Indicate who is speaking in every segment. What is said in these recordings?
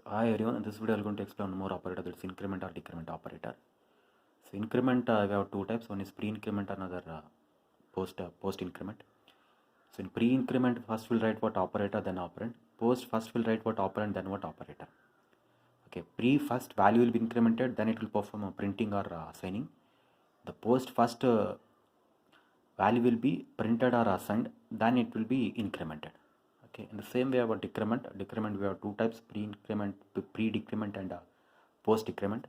Speaker 1: Hi everyone, in this video I'm going to explain one more operator, that's increment or decrement operator. So increment we have two types. One is pre-increment, another post increment. So in pre-increment first we'll write what operator then operand. Post first we'll write what operand then what operator. Okay, pre first value will be incremented, then it will perform a printing or assigning. The post first value will be printed or assigned, then it will be incremented. Okay, in the same way about decrement we have two types: pre-decrement and post-decrement.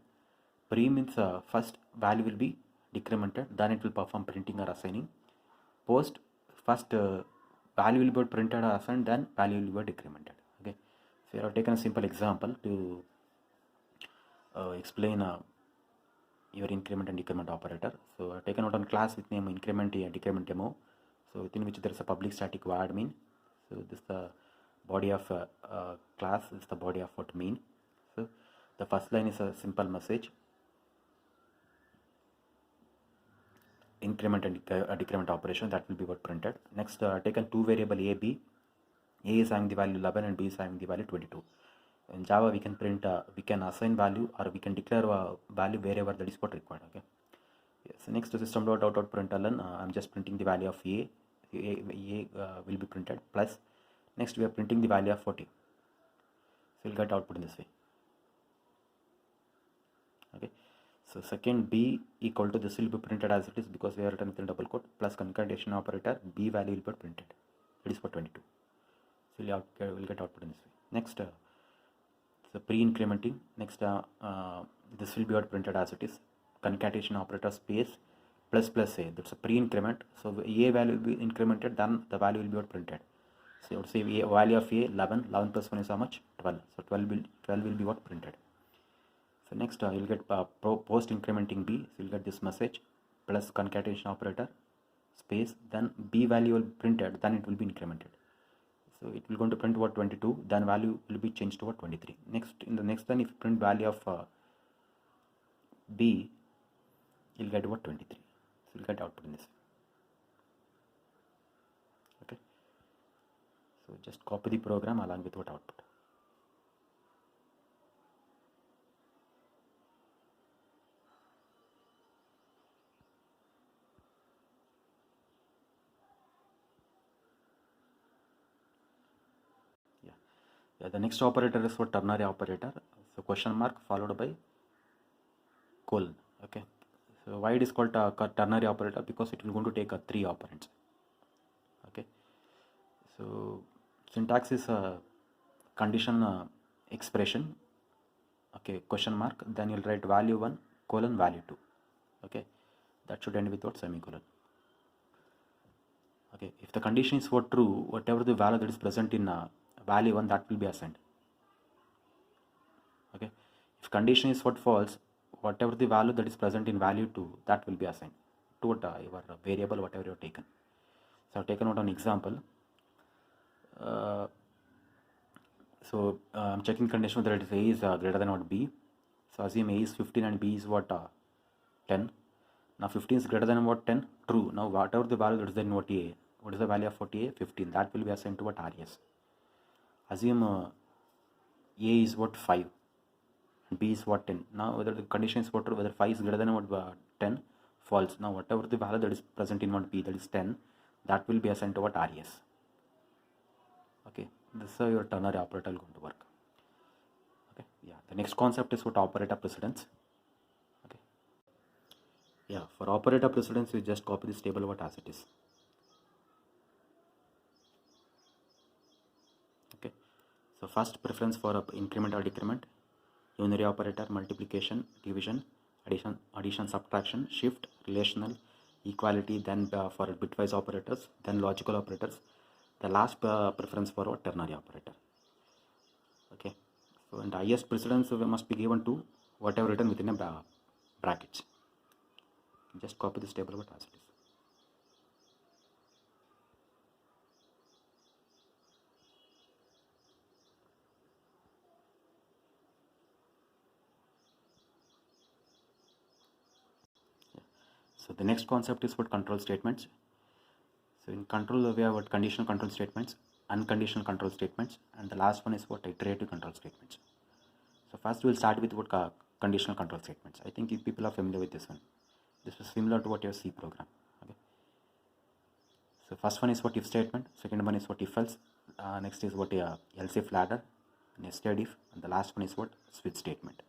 Speaker 1: Pre means first value will be decremented, then it will perform printing or assigning. Post first value will be printed or assigned, then value will be decremented. Okay, so I have taken a simple example to explain your increment and decrement operator. So I have taken out on class with name increment and decrement demo. So within which there is a public static void main. So this is the body of class, this is the body of what main. So the first line is a simple message, increment and decrement operation, that will be what printed. Next taken two variable a, b. A is having the value 11 and b is having the value 22. In Java we can print we can assign value or we can declare value wherever that is what required. Okay, yes. Next system.out.println, I'm just printing the value of a will be printed plus. Next we are printing the value of 40, so we'll get output in this way. Okay, so second b equal to, this will be printed as it is because we are written within double quote, plus concatenation operator, b value will be printed, it is for 22, so we'll get output in this way. Next so pre-incrementing, next this will be what printed as it is, concatenation operator space plus a, that's a pre-increment. So a value will be incremented, then the value will be what printed. So I would say a value of a 11 plus 1 is how much? 12. So 12 will be what printed. So next you'll get post incrementing b, so you'll get this message plus concatenation operator space, then b value will be printed, then it will be incremented. So it will going to print what 22, then value will be changed to what 23. Next in the next line, if you print value of b, you'll get what 23. So you'll get output in this. Okay, so just copy the program along with what output. Yeah, the next operator is for ternary operator. So question mark followed by colon. Okay, so why it is called ternary operator? Because it will going to take 3 operands. Okay, so syntax is a condition expression. Okay, question mark, then you'll write value 1 colon value 2. Okay, that should end with what? Semicolon. Okay, if the condition is for true, whatever the value that is present in value 1, that will be assigned. Okay, if condition is for false, whatever the value that is present in value 2, that will be assigned to your variable, whatever you have taken. So I've taken out an example. I'm checking condition whether it is a is greater than what b. So assume a is 15 and b is what 10. Now 15 is greater than what 10, true. Now whatever the value that is in what a, what is the value of 40a? 15, that will be assigned to what res. Assume a is what 5 and b is what 10. Now whether the condition is for true, whether 5 is greater than what 10, false. Now whatever the value that is present in what b, that is 10, that will be assigned to what res. Okay, this is how your ternary operator is going to work. Okay, yeah, the next concept is what operator precedence. Okay, yeah, for operator precedence you just copy this table what as it is. Okay, so first preference for increment or decrement, unary operator, multiplication, division, addition, subtraction, shift, relational, equality, then for bitwise operators, then logical operators, the last preference for a ternary operator. Okay, so and highest precedence must be given to whatever written within a brackets. Just copy this table what as it is. So the next concept is what control statements. So in control we have what conditional control statements, unconditional control statements, and the last one is what iterative control statements. So first we'll start with what conditional control statements. I think if people are familiar with this one. This is similar to what your C program. Okay. So first one is what if statement, second one is what if else, next is what else if ladder, nested if, and the last one is what switch statement.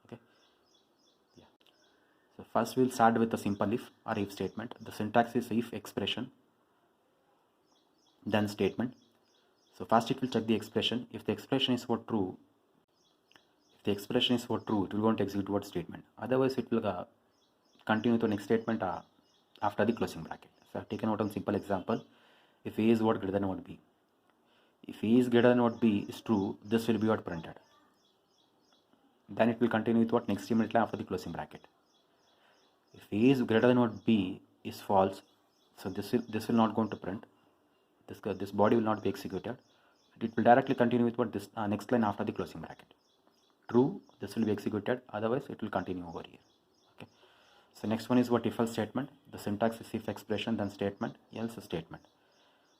Speaker 1: Okay. Yeah. So first we'll start with a simple if or if statement. The syntax is if expression, then statement. So first it will check the expression. If the expression is for true, it will go and execute what statement. Otherwise it will continue to next statement after the closing bracket. So I've taken out a simple example. If A is what greater than what B. If A is greater than what B is true, this will be what printed. Then it will continue with what next statement after the closing bracket. If A is greater than what B is false, so this will not going to print. This body will not be executed. It will directly continue with what this next line after the closing bracket. True, this will be executed. Otherwise, it will continue over here. Okay. So next one is what if else statement. The syntax is if expression, then statement, else statement.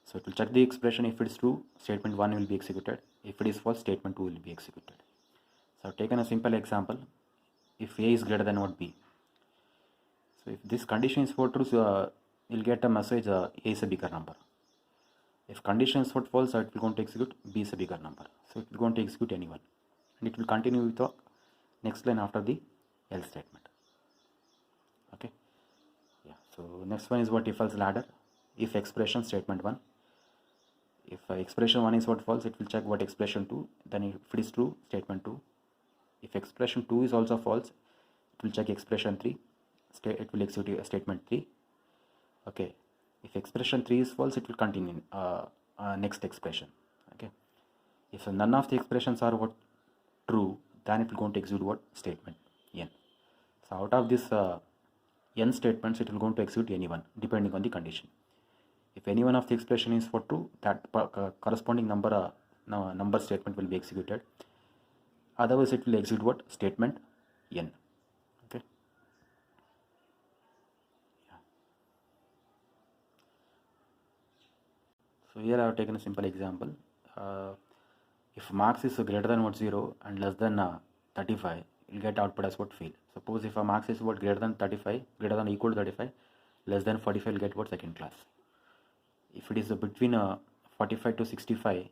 Speaker 1: So it will check the expression. If it is true, statement 1 will be executed. If it is false, statement 2 will be executed. So I've taken a simple example. If A is greater than what B. So if this condition is for true, so you'll get a message A is a bigger number. If condition is for false, it will going to execute B is a bigger number. So it will going to execute anyone. And it will continue with the next line after the else statement. Okay. Yeah. So next one is what if else ladder. If expression statement 1. If expression 1 is what false, it will check what expression 2. Then if it is true, statement 2. If expression 2 is also false, it will check expression 3. It will execute statement 3. Okay. If expression 3 is false, it will continue next expression. Okay. If none of the expressions are what true, then it will go to execute what statement n. So out of this n statements, it will go to execute any one depending on the condition. If any one of the expression is for true, that corresponding number statement will be executed. Otherwise, it will execute what statement n. Okay. Yeah. So here I have taken a simple example. If marks is greater than what 0 and less than 35, you'll get output as what fail. Suppose if a marks is what greater than 35, greater than or equal to 35, less than 45, you'll get what second class. If it is between 45 to 65,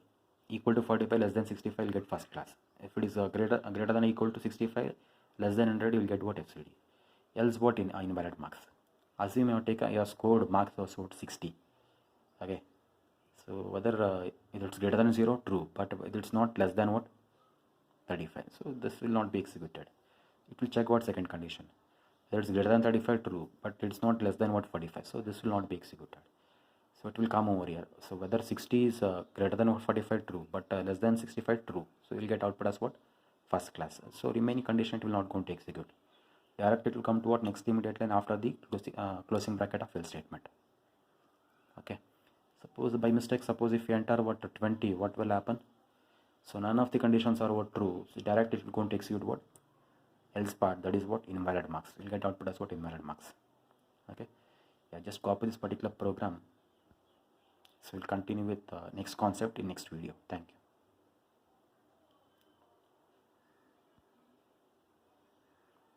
Speaker 1: equal to 45, less than 65, you'll get first class. If it is greater than or equal to 65, less than 100, you'll get what FCD. Else what invalid marks. Assume you have scored marks of what 60. Okay. So whether if it's greater than 0, true, but if it's not less than what 35, so this will not be executed. It will check what second condition. Whether it's greater than 35, true, but it's not less than what 45, so this will not be executed. So it will come over here. So whether 60 is greater than what 45, true, but less than 65, true, so you'll get output as what first class. So remaining condition it will not going to execute. Direct it will come to what next immediate line after the closing bracket of else statement. Okay. Suppose by mistake, if you enter what 20, what will happen? So none of the conditions are what true. So direct it will going to execute what else part, that is what invalid marks. You'll get output as what invalid marks. Okay. Yeah, just copy this particular program. So we'll continue with next concept in next video. Thank you.